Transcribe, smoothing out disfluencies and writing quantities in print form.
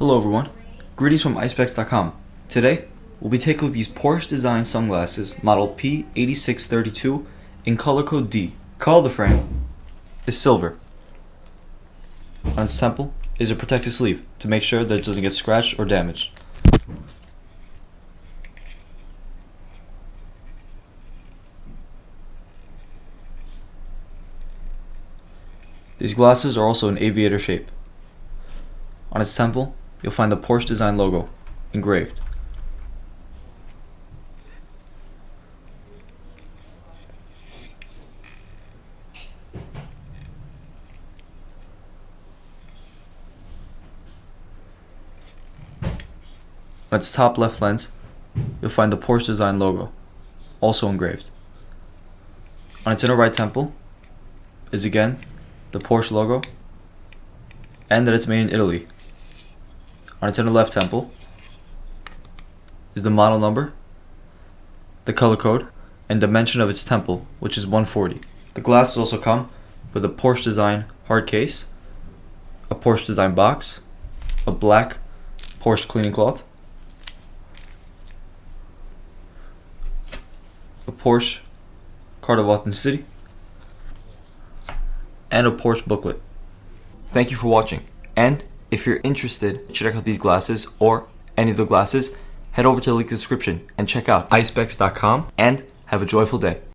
Hello everyone, greetings from Eyespecs.com. Today, we'll be taking these Porsche design sunglasses model P8632 in color code D. Color of the frame is silver. On its temple is a protective sleeve to make sure that it doesn't get scratched or damaged. These glasses are also in aviator shape. On its temple, you'll find the Porsche design logo engraved. On its top left lens, you'll find the Porsche design logo, also engraved. On its inner right temple is again the Porsche logo, and that it's made in Italy. On its inner left temple is the model number, the color code, and dimension of its temple, which is 140. The glasses also come with a Porsche design hard case, a Porsche design box, a black Porsche cleaning cloth, a Porsche card of authenticity, and a Porsche booklet. Thank you for watching, and if you're interested to check out these glasses or any of the glasses, head over to the link in the description and check out Eyespecs.com and have a joyful day.